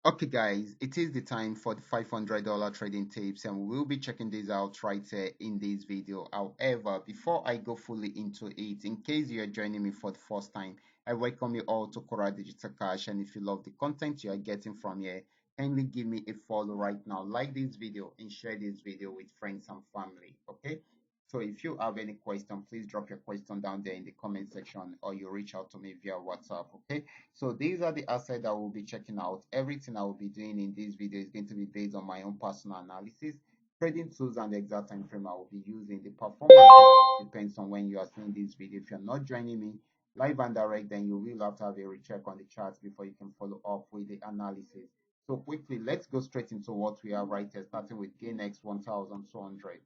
Okay, guys, it is the time for the $500 trading tips, and we'll be checking this out right here in this video. However, before I go fully into it, in case you're joining me for the first time, I welcome you all to Qora Digital Cash. And if you love the content you are getting from here, kindly give me a follow right now, like this video, and share this video with friends and family. Okay. So if you have any question, please drop your question down there in the comment section, or you reach out to me via WhatsApp. Okay. So these are the assets that we'll be checking out. Everything I will be doing in this video is going to be based on my own personal analysis, trading tools, and the exact time frame I will be using. The performance depends on when you are seeing this video. If you're not joining me live and direct, then you will have to have a recheck on the charts before you can follow up with the analysis. So quickly, let's go straight into what we have right here, starting with GainX 1200.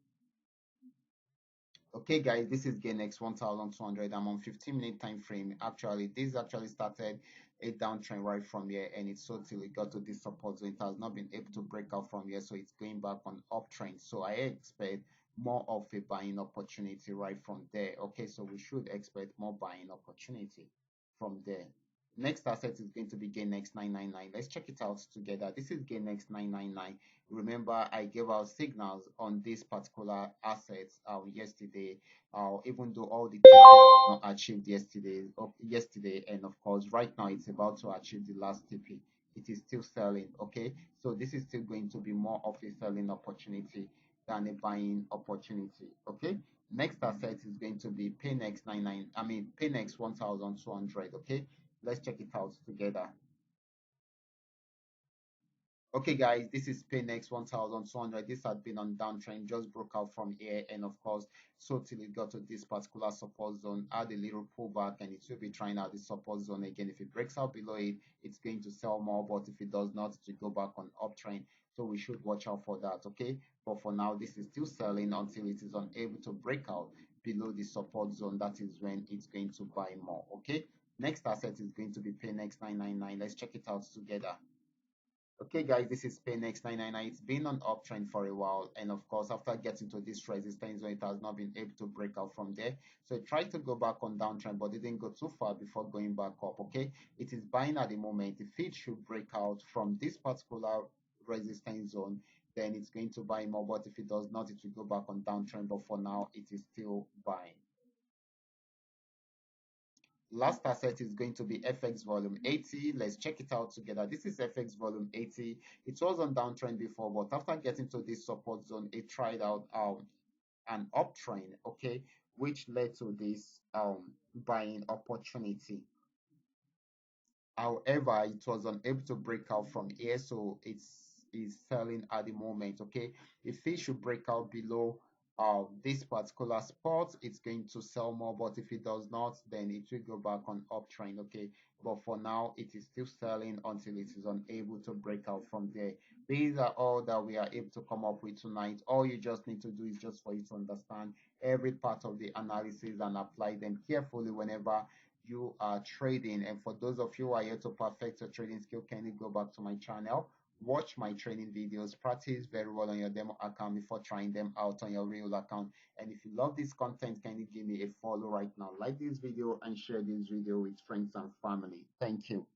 Okay, guys, this is GainX 1200. I'm on 15-minute time frame. Actually, this actually started a downtrend right from here, and it's so till it got to this support zone. It has not been able to break out from here, so it's going back on uptrend. So I expect more of a buying opportunity right from there. Okay, so we should expect more buying opportunity from there. Next asset is going to be GainX 999. Let's check it out together. This is GainX 999. Remember, I gave out signals on this particular assets yesterday, even though all the TP not achieved yesterday, and of course, right now it's about to achieve the last TP. It is still selling. Okay, so this is still going to be more of a selling opportunity than a buying opportunity. Okay. Next asset is going to be Paynex 1200. Okay, let's check it out together. Okay, guys, this is Paynex 1200. This had been on downtrend, just broke out from here, and of course, so till it got to this particular support zone, add a little pullback, and it will be trying out the support zone again. If it breaks out below it, it's going to sell more, but if it does not, it will go back on uptrend. So we should watch out for that, okay? But for now, this is still selling until it is unable to break out below the support zone. That is when it's going to buy more, okay? Next asset is going to be Paynex 999. Let's check it out together. Okay, guys, this is Paynex 999. It's been on uptrend for a while, and of course, after getting to this resistance zone, it has not been able to break out from there. So it tried to go back on downtrend, but didn't go too far before going back up. Okay, it is buying at the moment. If it should break out from this particular resistance zone, then it's going to buy more. But if it does not, it will go back on downtrend. But for now, it is still buying. Last asset is going to be FX volume 80. Let's check it out together. This is FX volume 80. It was on downtrend before, but after getting to this support zone, it tried out an uptrend, okay, which led to this buying opportunity. However, it was unable to break out from here, so it's is selling at the moment. Okay, if it should break out below this particular spot, it's going to sell more. But if it does not, then it will go back on uptrend. Okay, but for now, it is still selling until it is unable to break out from there. These are all that we are able to come up with tonight. All you just need to do is just for you to understand every part of the analysis and apply them carefully whenever you are trading. And for those of you who are here to perfect your trading skill, can you go back to my channel, watch my training videos, practice very well on your demo account before trying them out on your real account. And if you love this content, can you give me a follow right now, like this video and share this video with friends and family. Thank you.